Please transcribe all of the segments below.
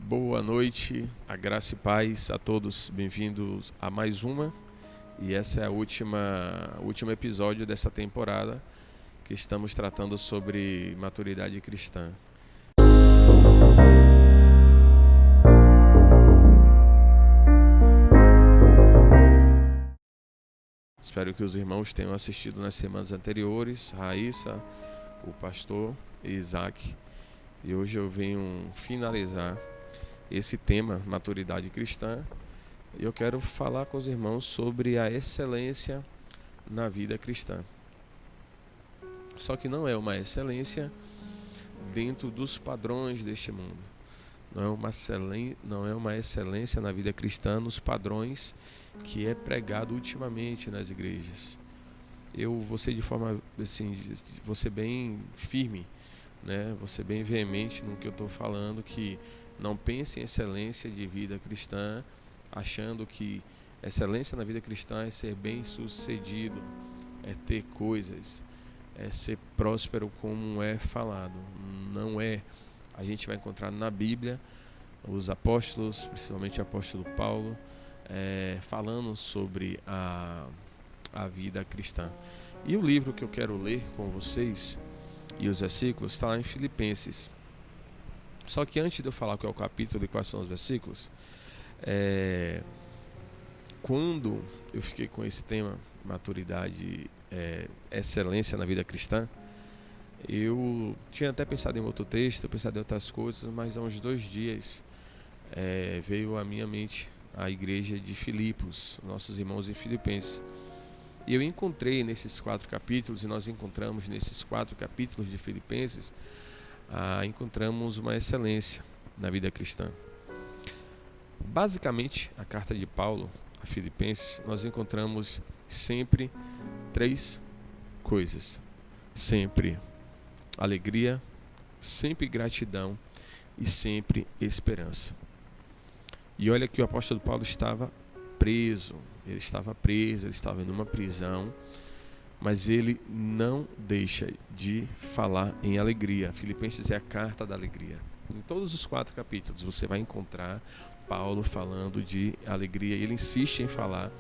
Boa noite, a graça e paz a todos, bem-vindos a mais uma. E essa é o último episódio dessa temporada que estamos tratando sobre maturidade cristã. Espero que os irmãos tenham assistido nas semanas anteriores, Raíssa, o pastor e Isaac. E hoje eu venho finalizar esse tema, maturidade cristã, e eu quero falar com os irmãos sobre a excelência na vida cristã. Só que não é uma excelência dentro dos padrões deste mundo. Não é uma excelência na vida cristã nos padrões que é pregado ultimamente nas igrejas. Eu vou ser de forma assim, vou ser bem firme, né? Vou ser bem veemente no que eu estou falando, que não pense em excelência de vida cristã, achando que excelência na vida cristã é ser bem sucedido, é ter coisas, é ser próspero como é falado. Não é. A gente vai encontrar na Bíblia os apóstolos, principalmente o apóstolo Paulo, falando sobre a vida cristã. E o livro que eu quero ler com vocês e os versículos está lá em Filipenses. Só que antes de eu falar qual é o capítulo e quais são os versículos, quando eu fiquei com esse tema, maturidade, excelência na vida cristã, eu tinha até pensado em outro texto, pensado em outras coisas, mas há uns 2 dias veio à minha mente a igreja de Filipos, nossos irmãos em Filipenses. E eu encontrei nesses 4 capítulos, e nós encontramos nesses 4 capítulos de Filipenses, encontramos uma excelência na vida cristã. Basicamente, a carta de Paulo a Filipenses, nós encontramos sempre 3 coisas: sempre alegria, sempre gratidão e sempre esperança. E olha que o apóstolo Paulo estava preso, ele estava em uma prisão, mas ele não deixa de falar em alegria. Filipenses é a carta da alegria. Em todos os 4 capítulos você vai encontrar Paulo falando de alegria. Ele insiste em falar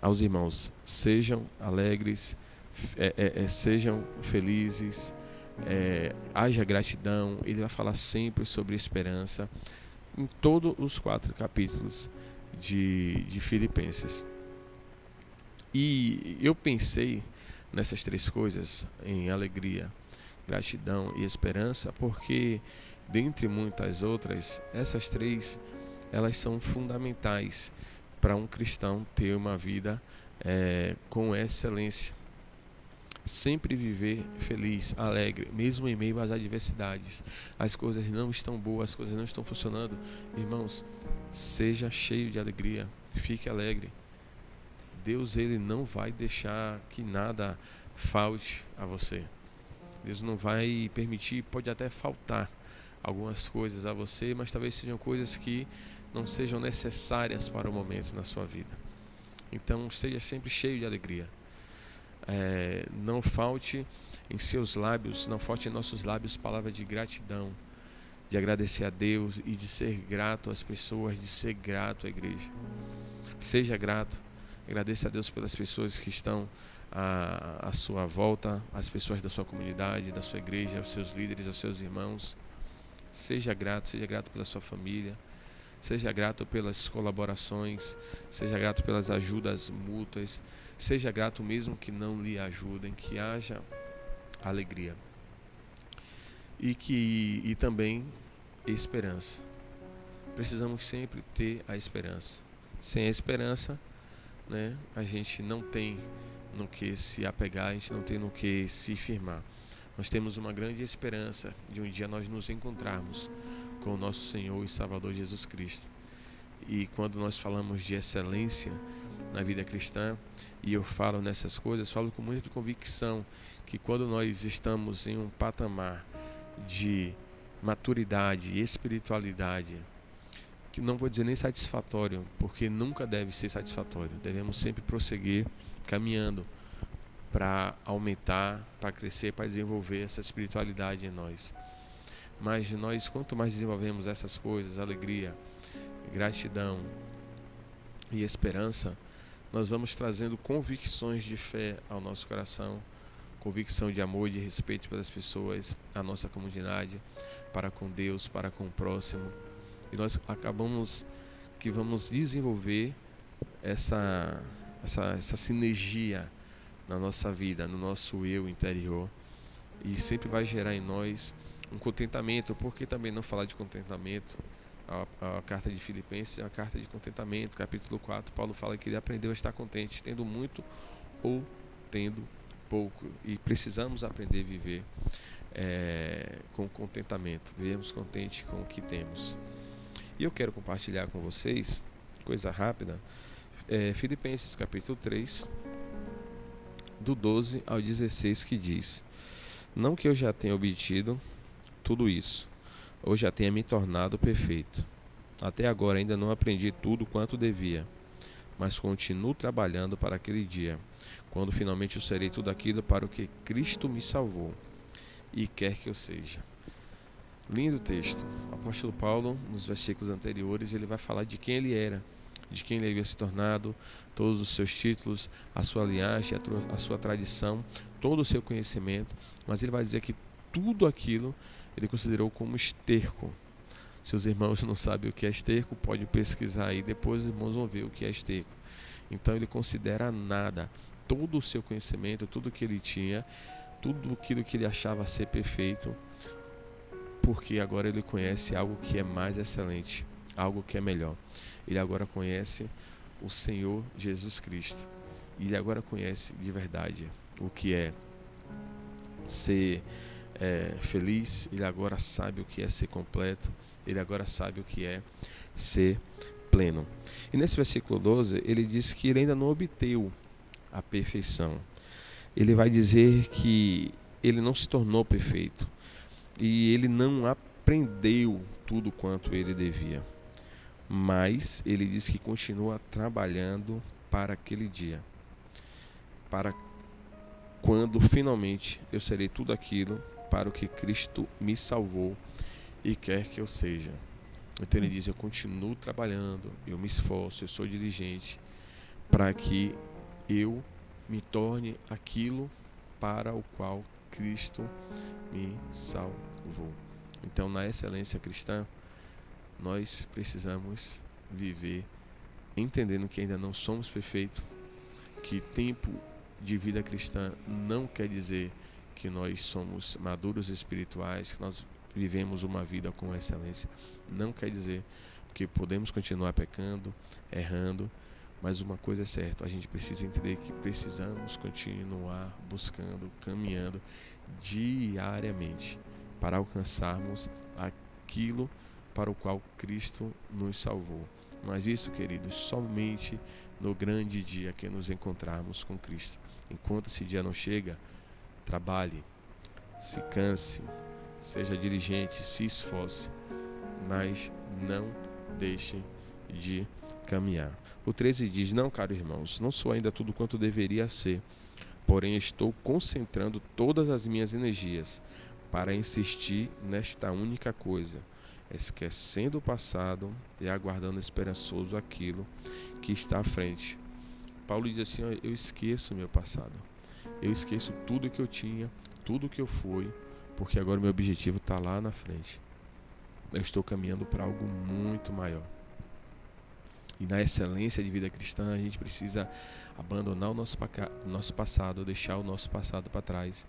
aos irmãos: sejam alegres, sejam felizes, haja gratidão. Ele vai falar sempre sobre esperança em todos os 4 capítulos de Filipenses. E eu pensei nessas 3 coisas, em alegria, gratidão e esperança, porque, dentre muitas outras, essas 3, elas são fundamentais para um cristão ter uma vida com excelência. Sempre viver feliz, alegre, mesmo em meio às adversidades. As coisas não estão boas, as coisas não estão funcionando. Irmãos, seja cheio de alegria, fique alegre. Deus, ele não vai deixar que nada falte a você. Deus não vai permitir, pode até faltar algumas coisas a você, mas talvez sejam coisas que não sejam necessárias para o momento na sua vida. Então, seja sempre cheio de alegria. Não falte em seus lábios, não falte em nossos lábios palavra de gratidão, de agradecer a Deus e de ser grato às pessoas, de ser grato à igreja. Seja grato. Agradeça a Deus pelas pessoas que estão à sua volta, as pessoas da sua comunidade, da sua igreja, aos seus líderes, aos seus irmãos. Seja grato pela sua família, seja grato pelas colaborações, seja grato pelas ajudas mútuas, seja grato mesmo que não lhe ajudem, que haja alegria. E também esperança. Precisamos sempre ter a esperança. Sem a esperança, né, a gente não tem no que se apegar, a gente não tem no que se firmar. Nós temos uma grande esperança de um dia nós nos encontrarmos com o nosso Senhor e Salvador Jesus Cristo. E quando nós falamos de excelência na vida cristã, e eu falo nessas coisas, falo com muita convicção que quando nós estamos em um patamar de maturidade e espiritualidade, que não vou dizer nem satisfatório, porque nunca deve ser satisfatório. Devemos sempre prosseguir caminhando para aumentar, para crescer, para desenvolver essa espiritualidade em nós. Mas nós, quanto mais desenvolvemos essas coisas, alegria, gratidão e esperança, nós vamos trazendo convicções de fé ao nosso coração, convicção de amor e de respeito pelas pessoas, a nossa comunidade, para com Deus, para com o próximo. E nós acabamos que vamos desenvolver essa sinergia na nossa vida, no nosso eu interior, e sempre vai gerar em nós um contentamento. Por que também não falar de contentamento? A carta de Filipenses é uma carta de contentamento. Capítulo 4, Paulo fala que ele aprendeu a estar contente, tendo muito ou tendo pouco, e precisamos aprender a viver com contentamento, vivemos contente com o que temos. E eu quero compartilhar com vocês, coisa rápida, Filipenses capítulo 3, do 12 ao 16, que diz: não que eu já tenha obtido tudo isso, ou já tenha me tornado perfeito. Até agora ainda não aprendi tudo quanto devia, mas continuo trabalhando para aquele dia, quando finalmente eu serei tudo aquilo para o que Cristo me salvou e quer que eu seja. Lindo texto. O apóstolo Paulo, nos versículos anteriores, ele vai falar de quem ele era, de quem ele havia se tornado, todos os seus títulos, a sua linhagem, a sua tradição, todo o seu conhecimento, mas ele vai dizer que tudo aquilo ele considerou como esterco. Se os irmãos não sabem o que é esterco, pode pesquisar aí, depois os irmãos vão ver o que é esterco. Então ele considera nada, todo o seu conhecimento, tudo que ele tinha, tudo aquilo que ele achava ser perfeito, porque agora ele conhece algo que é mais excelente, algo que é melhor. Ele agora conhece o Senhor Jesus Cristo. E ele agora conhece de verdade o que é ser feliz. Ele agora sabe o que é ser completo. Ele agora sabe o que é ser pleno. E nesse versículo 12, ele diz que ele ainda não obteve a perfeição. Ele vai dizer que ele não se tornou perfeito. E ele não aprendeu tudo quanto ele devia. Mas ele diz que continua trabalhando para aquele dia, para quando finalmente eu serei tudo aquilo para o que Cristo me salvou e quer que eu seja. Então ele diz: eu continuo trabalhando, eu me esforço, eu sou diligente para que eu me torne aquilo para o qual Cristo me salvou. Então, na excelência cristã, nós precisamos viver entendendo que ainda não somos perfeitos, que tempo de vida cristã não quer dizer que nós somos maduros espirituais, que nós vivemos uma vida com excelência. Não quer dizer, porque podemos continuar pecando, errando, mas uma coisa é certa: a gente precisa entender que precisamos continuar buscando, caminhando diariamente para alcançarmos aquilo para o qual Cristo nos salvou. Mas isso, queridos, somente no grande dia que nos encontrarmos com Cristo. Enquanto esse dia não chega, trabalhe, se canse, seja diligente, se esforce, mas não deixe de caminhar. O 13 diz: não, caros irmãos, não sou ainda tudo quanto deveria ser, porém estou concentrando todas as minhas energias para insistir nesta única coisa, esquecendo o passado e aguardando esperançoso aquilo que está à frente. Paulo diz assim: eu esqueço meu passado, eu esqueço tudo que eu tinha, tudo que eu fui, porque agora o meu objetivo está lá na frente. Eu estou caminhando para algo muito maior. E na excelência de vida cristã, a gente precisa abandonar o nosso passado, deixar o nosso passado para trás.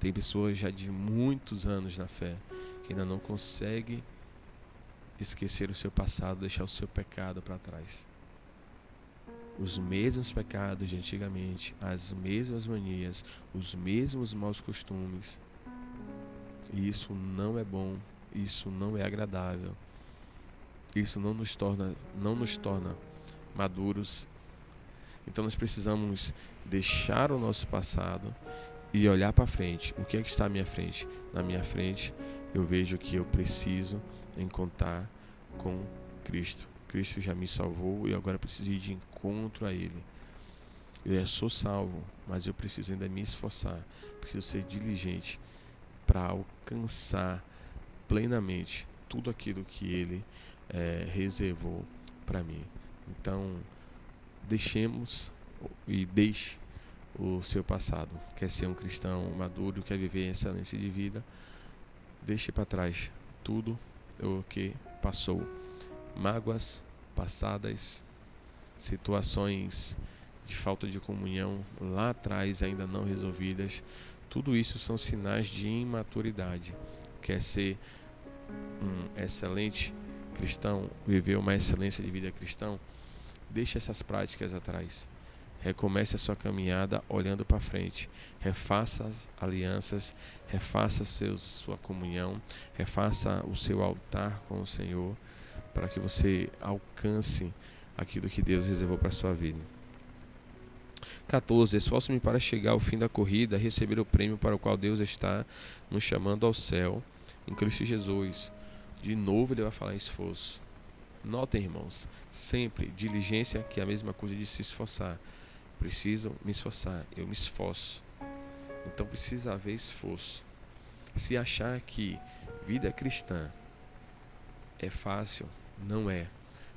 Tem pessoas já de muitos anos na fé que ainda não conseguem esquecer o seu passado, deixar o seu pecado para trás. Os mesmos pecados de antigamente, as mesmas manias, os mesmos maus costumes. E isso não é bom, isso não é agradável. Isso não nos torna maduros. Então nós precisamos deixar o nosso passado e olhar para frente. O que é que está à minha frente? Na minha frente eu vejo que eu preciso encontrar com Cristo. Cristo já me salvou e agora preciso ir de encontro a Ele. Eu já sou salvo, mas eu preciso ainda me esforçar. Preciso ser diligente para alcançar, plenamente tudo aquilo que Ele reservou para mim. Então, deixe o seu passado. Quer ser um cristão maduro, quer viver em excelência de vida, deixe para trás tudo o que passou. Mágoas passadas, situações de falta de comunhão lá atrás ainda não resolvidas, tudo isso são sinais de imaturidade. Quer ser um excelente cristão, viver uma excelência de vida cristão, deixe essas práticas atrás. Recomece a sua caminhada olhando para frente. Refaça as alianças, refaça sua comunhão, refaça o seu altar com o Senhor, para que você alcance aquilo que Deus reservou para a sua vida. 14. Esforço-me para chegar ao fim da corrida, receber o prêmio para o qual Deus está nos chamando ao céu, em Cristo Jesus. De novo ele vai falar em esforço. Notem, irmãos, sempre diligência, que é a mesma coisa de se esforçar. Preciso me esforçar, eu me esforço. Então precisa haver esforço. Se achar que vida cristã é fácil, não é.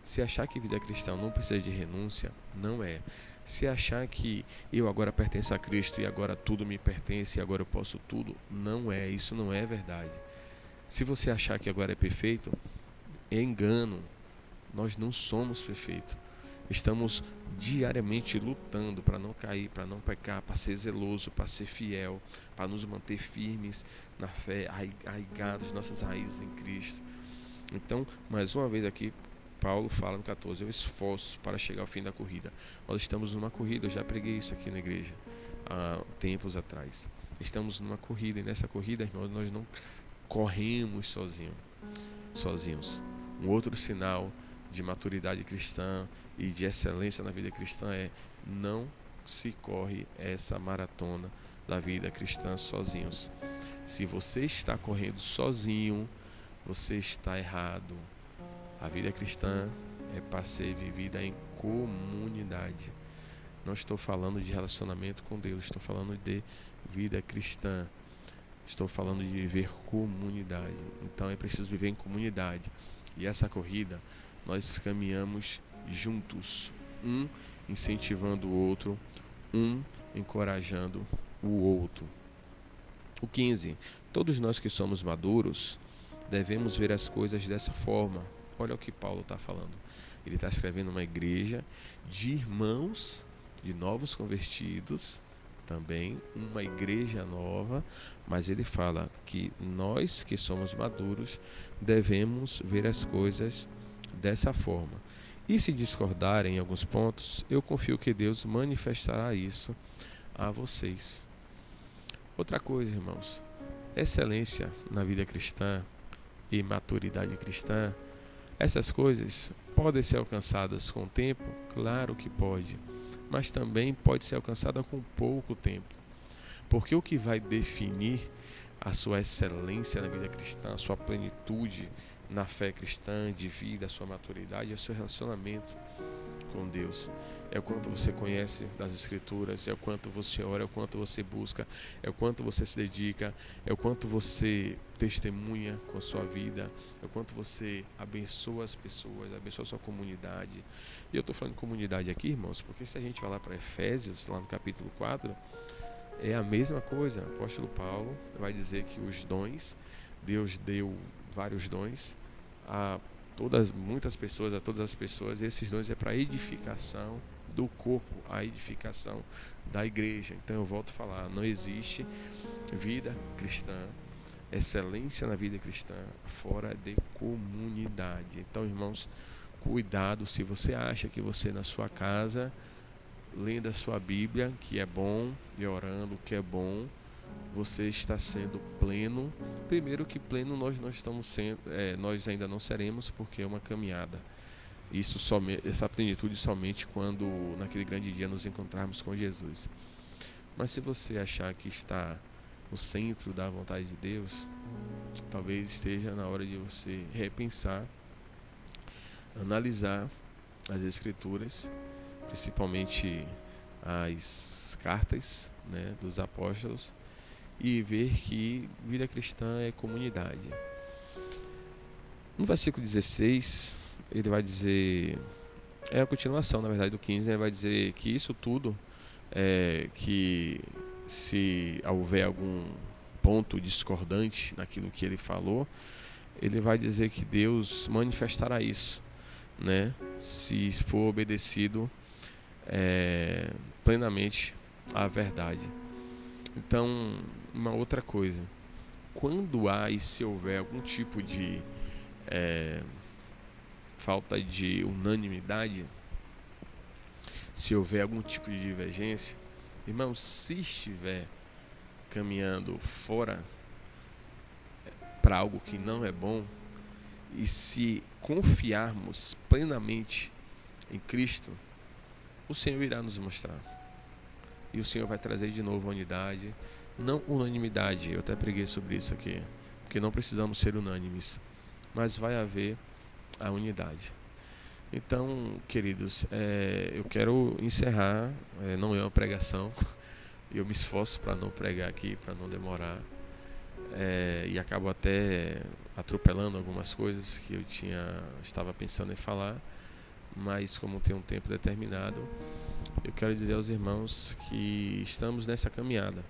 Se achar que vida cristã não precisa de renúncia, não é. Se achar que eu agora pertenço a Cristo e agora tudo me pertence e agora eu posso tudo, não é. Isso não é verdade. Se você achar que agora é perfeito, é engano. Nós não somos perfeitos. Estamos diariamente lutando para não cair, para não pecar, para ser zeloso, para ser fiel, para nos manter firmes na fé, arraigados nossas raízes em Cristo. Então, mais uma vez aqui, Paulo fala no 14, eu esforço para chegar ao fim da corrida. Nós estamos numa corrida, eu já preguei isso aqui na igreja há tempos atrás. Estamos numa corrida, e nessa corrida, irmãos, nós não corremos sozinhos. Um outro sinal de maturidade cristã e de excelência na vida cristã é não se corre essa maratona da vida cristã sozinhos. Se você está correndo sozinho, você está errado. A vida cristã é para ser vivida em comunidade. Não estou falando de relacionamento com Deus, estou falando de vida cristã. Estou falando de viver comunidade. Então é preciso viver em comunidade. E essa corrida nós caminhamos juntos, um incentivando o outro, um encorajando o outro. O 15. Todos nós que somos maduros devemos ver as coisas dessa forma. Olha o que Paulo está falando. Ele está escrevendo uma igreja de irmãos, de novos convertidos, também uma igreja nova, mas ele fala que nós que somos maduros devemos ver as coisas dessa forma. E se discordarem em alguns pontos, eu confio que Deus manifestará isso a vocês. Outra coisa, irmãos, excelência na vida cristã e maturidade cristã, essas coisas podem ser alcançadas com o tempo? Claro que pode, mas também pode ser alcançada com pouco tempo. Porque o que vai definir a sua excelência na vida cristã, a sua plenitude na fé cristã, de vida, a sua maturidade, é o seu relacionamento com Deus. É o quanto você conhece das Escrituras, é o quanto você ora, é o quanto você busca, é o quanto você se dedica, é o quanto você testemunha com a sua vida, é o quanto você abençoa as pessoas, abençoa a sua comunidade. E eu estou falando de comunidade aqui, irmãos, porque se a gente vai lá para Efésios, lá no capítulo 4, é a mesma coisa. O apóstolo Paulo vai dizer que os dons, Deus deu vários dons a muitas pessoas, a todas as pessoas, e esses dons é para edificação do corpo, a edificação da igreja. Então eu volto a falar, não existe vida cristã, excelência na vida cristã fora de comunidade. Então, irmãos, cuidado se você acha que você na sua casa, lendo a sua Bíblia, que é bom, e orando, que é bom, você está sendo pleno. Primeiro que pleno nós não estamos sendo, nós ainda não seremos, porque é uma caminhada. Essa plenitude somente quando naquele grande dia nos encontrarmos com Jesus. Mas se você achar que está no centro da vontade de Deus, talvez esteja na hora de você repensar, analisar as Escrituras, principalmente as cartas, né, dos apóstolos, e ver que vida cristã é comunidade. No versículo 16, ele vai dizer, é a continuação, na verdade, do 15, ele vai dizer que isso tudo, que se houver algum ponto discordante naquilo que ele falou, ele vai dizer que Deus manifestará isso, né? Se for obedecido plenamente à verdade. Então, uma outra coisa, quando há e se houver algum tipo de falta de unanimidade, se houver algum tipo de divergência, irmão, se estiver caminhando fora para algo que não é bom, e se confiarmos plenamente em Cristo, o Senhor irá nos mostrar. E o Senhor vai trazer de novo a unidade, não unanimidade. Eu até preguei sobre isso aqui, porque não precisamos ser unânimes, mas vai haver a unidade. Então, queridos, eu quero encerrar, não é uma pregação, eu me esforço para não pregar aqui, para não demorar, e acabo até atropelando algumas coisas que eu estava pensando em falar, mas como tem um tempo determinado, eu quero dizer aos irmãos que estamos nessa caminhada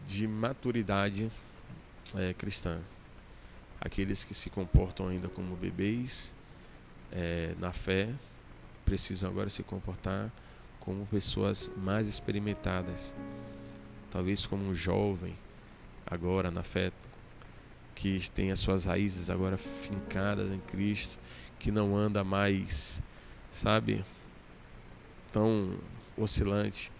de maturidade cristã. Aqueles que se comportam ainda como bebês na fé precisam agora se comportar como pessoas mais experimentadas, talvez como um jovem agora na fé, que tem as suas raízes agora fincadas em Cristo, que não anda mais, sabe, tão oscilante,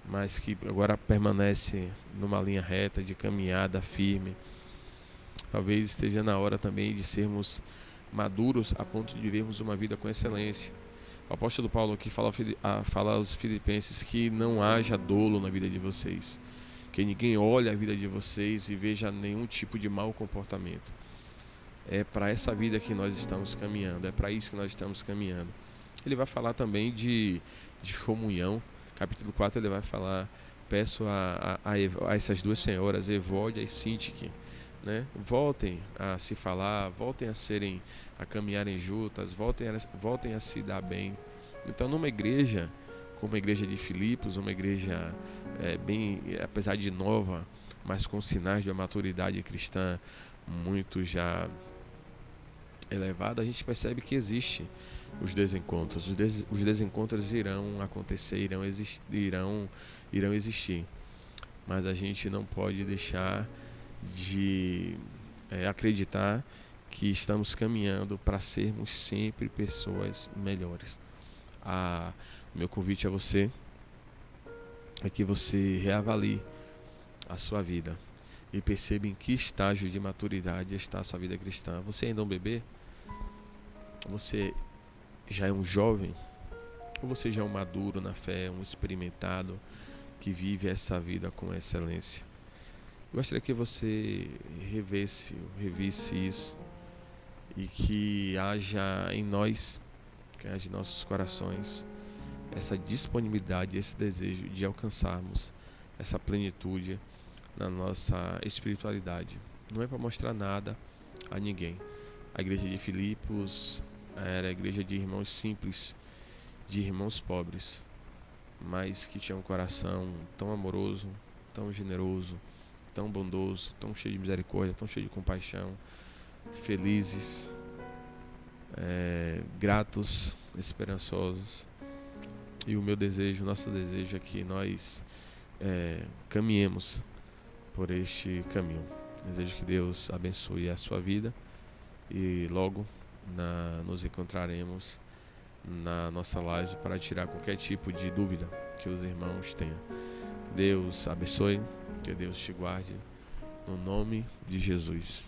mas que agora permanece numa linha reta de caminhada firme. Talvez esteja na hora também de sermos maduros a ponto de vivermos uma vida com excelência. O apóstolo Paulo aqui fala aos filipenses que não haja dolo na vida de vocês, que ninguém olhe a vida de vocês e veja nenhum tipo de mau comportamento. É para essa vida que nós estamos caminhando, é para isso que nós estamos caminhando. Ele vai falar também de comunhão. Capítulo 4 ele vai falar, peço a essas duas senhoras, Evódia e Sintique, né? Voltem a se falar, voltem a caminharem juntas, voltem a se dar bem. Então, numa igreja, como a igreja de Filipos, uma igreja bem, apesar de nova, mas com sinais de uma maturidade cristã muito já elevada, a gente percebe que existe os desencontros. Os desencontros irão acontecer, irão existir. Mas a gente não pode deixar de acreditar que estamos caminhando para sermos sempre pessoas melhores. Meu convite a você é que você reavalie a sua vida e perceba em que estágio de maturidade está a sua vida cristã. Você ainda é um bebê? Você já é um jovem? Ou você já é um maduro na fé, um experimentado que vive essa vida com excelência? Eu gostaria que você revisse isso e que haja em nós, que haja em nossos corações, essa disponibilidade, esse desejo de alcançarmos essa plenitude na nossa espiritualidade. Não é para mostrar nada a ninguém. A igreja de Filipos era a igreja de irmãos simples, de irmãos pobres, mas que tinham um coração tão amoroso, tão generoso, tão bondoso, tão cheio de misericórdia, tão cheio de compaixão, felizes, gratos, esperançosos. E o meu desejo, nosso desejo é que nós caminhemos por este caminho. Desejo que Deus abençoe a sua vida e logo nos encontraremos na nossa live para tirar qualquer tipo de dúvida que os irmãos tenham. Deus abençoe, que Deus te guarde, no nome de Jesus.